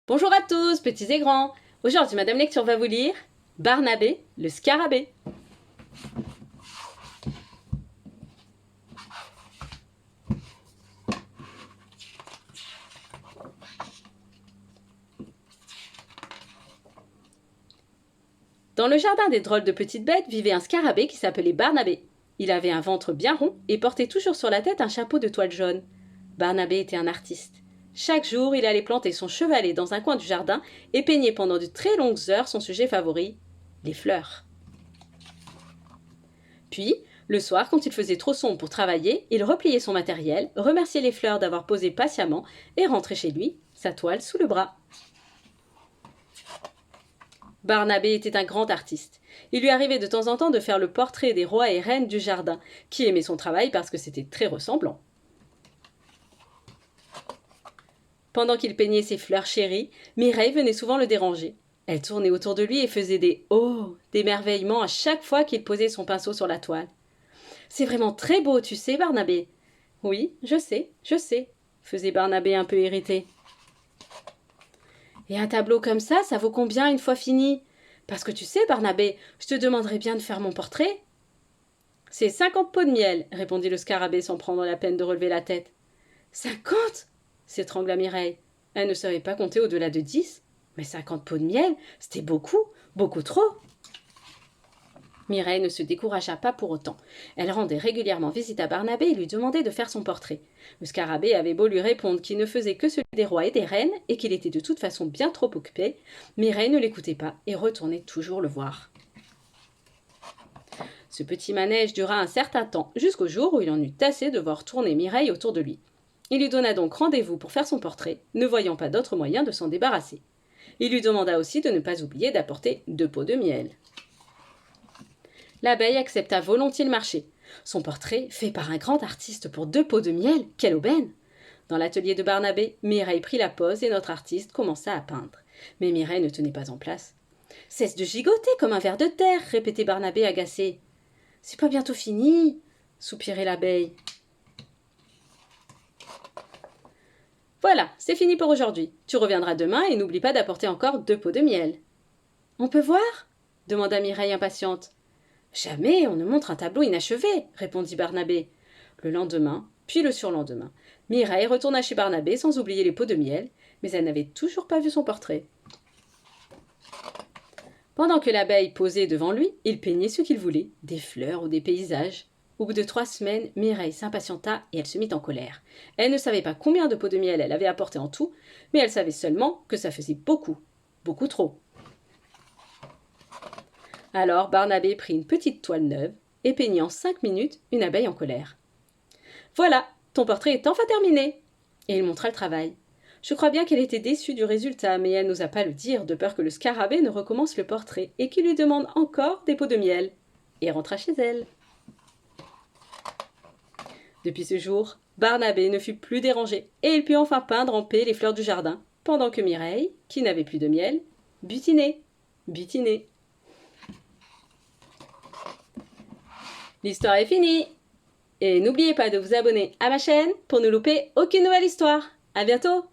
Bonjour à tous, petits et grands. Aujourd'hui, Madame Lecture va vous lire Barnabé, le scarabée. Dans le jardin des drôles de petites bêtes vivait un scarabée qui s'appelait Barnabé. Il avait un ventre bien rond et portait toujours sur la tête un chapeau de toile jaune. Barnabé était un artiste. Chaque jour, il allait planter son chevalet dans un coin du jardin et peignait pendant de très longues heures son sujet favori, les fleurs. Puis, le soir, quand il faisait trop sombre pour travailler, il repliait son matériel, remerciait les fleurs d'avoir posé patiemment et rentrait chez lui, sa toile sous le bras. Barnabé était un grand artiste. Il lui arrivait de temps en temps de faire le portrait des rois et reines du jardin, qui aimaient son travail parce que c'était très ressemblant. Pendant qu'il peignait ses fleurs chéries, Mireille venait souvent le déranger. Elle tournait autour de lui et faisait des « oh » d'émerveillement à chaque fois qu'il posait son pinceau sur la toile. « C'est vraiment très beau, tu sais, Barnabé ?»« Oui, je sais, faisait Barnabé un peu irrité. « Et un tableau comme ça vaut combien une fois fini ? Parce que tu sais, Barnabé, je te demanderais bien de faire mon portrait. »« C'est 50 pots de miel, répondit le scarabée sans prendre la peine de relever la tête. 50 s'étrangla Mireille. Elle ne savait pas compter au-delà de 10. Mais 50 pots de miel, c'était beaucoup, beaucoup trop. Mireille ne se découragea pas pour autant. Elle rendait régulièrement visite à Barnabé et lui demandait de faire son portrait. Le scarabée avait beau lui répondre qu'il ne faisait que celui des rois et des reines et qu'il était de toute façon bien trop occupé, Mireille ne l'écoutait pas et retournait toujours le voir. Ce petit manège dura un certain temps, jusqu'au jour où il en eut assez de voir tourner Mireille autour de lui. Il lui donna donc rendez-vous pour faire son portrait, ne voyant pas d'autre moyen de s'en débarrasser. Il lui demanda aussi de ne pas oublier d'apporter 2 pots de miel. L'abeille accepta volontiers le marché. Son portrait, fait par un grand artiste pour 2 pots de miel, quelle aubaine! Dans l'atelier de Barnabé, Mireille prit la pose et notre artiste commença à peindre. Mais Mireille ne tenait pas en place. « Cesse de gigoter comme un ver de terre !» répétait Barnabé agacé. « C'est pas bientôt fini !» soupirait l'abeille. « Voilà, c'est fini pour aujourd'hui. Tu reviendras demain et n'oublie pas d'apporter encore 2 pots de miel. »« On peut voir ?» demanda Mireille impatiente. « Jamais on ne montre un tableau inachevé, répondit Barnabé. Le lendemain, puis le surlendemain, Mireille retourna chez Barnabé sans oublier les pots de miel, mais elle n'avait toujours pas vu son portrait. Pendant que l'abeille posait devant lui, il peignait ce qu'il voulait, des fleurs ou des paysages. Au bout de 3 semaines, Mireille s'impatienta et elle se mit en colère. Elle ne savait pas combien de pots de miel elle avait apporté en tout, mais elle savait seulement que ça faisait beaucoup, beaucoup trop. Alors Barnabé prit une petite toile neuve et peignit en 5 minutes une abeille en colère. « Voilà, ton portrait est enfin terminé !» Et il montra le travail. Je crois bien qu'elle était déçue du résultat, mais elle n'osa pas le dire de peur que le scarabée ne recommence le portrait et qu'il lui demande encore des pots de miel. Et rentra chez elle. Depuis ce jour, Barnabé ne fut plus dérangé et il put enfin peindre en paix les fleurs du jardin, pendant que Mireille, qui n'avait plus de miel, butinait. L'histoire est finie. Et n'oubliez pas de vous abonner à ma chaîne pour ne louper aucune nouvelle histoire. À bientôt!